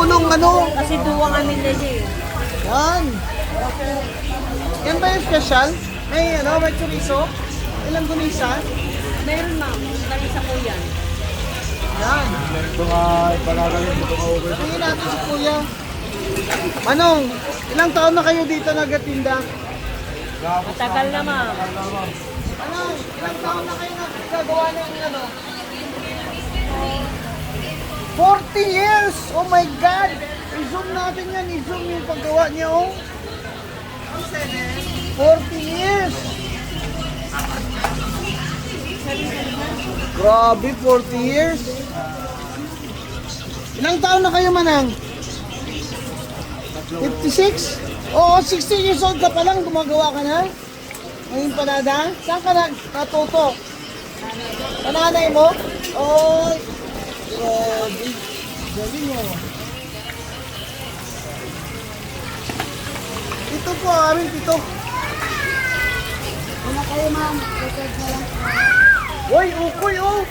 nung ano. Kasi duwa kami na siya eh. Yan. Yan ba yung special? May ano, may chorizo? Ilang gunisa? Meron ma'am, dahil sa po yan. Yan. Ito nga, ipanagaling ito nga over. Tingin natin si Kuya. Manong, ilang taon na kayo dito nagatinda? Matagal na ma'am. Manong, ilang taon na kayo nagagawa ng ano? 40 years! Oh my God! I-zoom natin yan. I-zoom yung paggawa niya, oh. 40 years! Grabe, 40 years! Ilang taon na kayo, Manang? 56? Oo, 60 years old ka pa lang, gumagawa ka na? Ngayon panada? Saan ka natuto? Pananay mo? Oh, grabe. Galing mo. Ito po, amin ito. Wala kayo ma'am. Record na lang. Uy, ukoy, oh!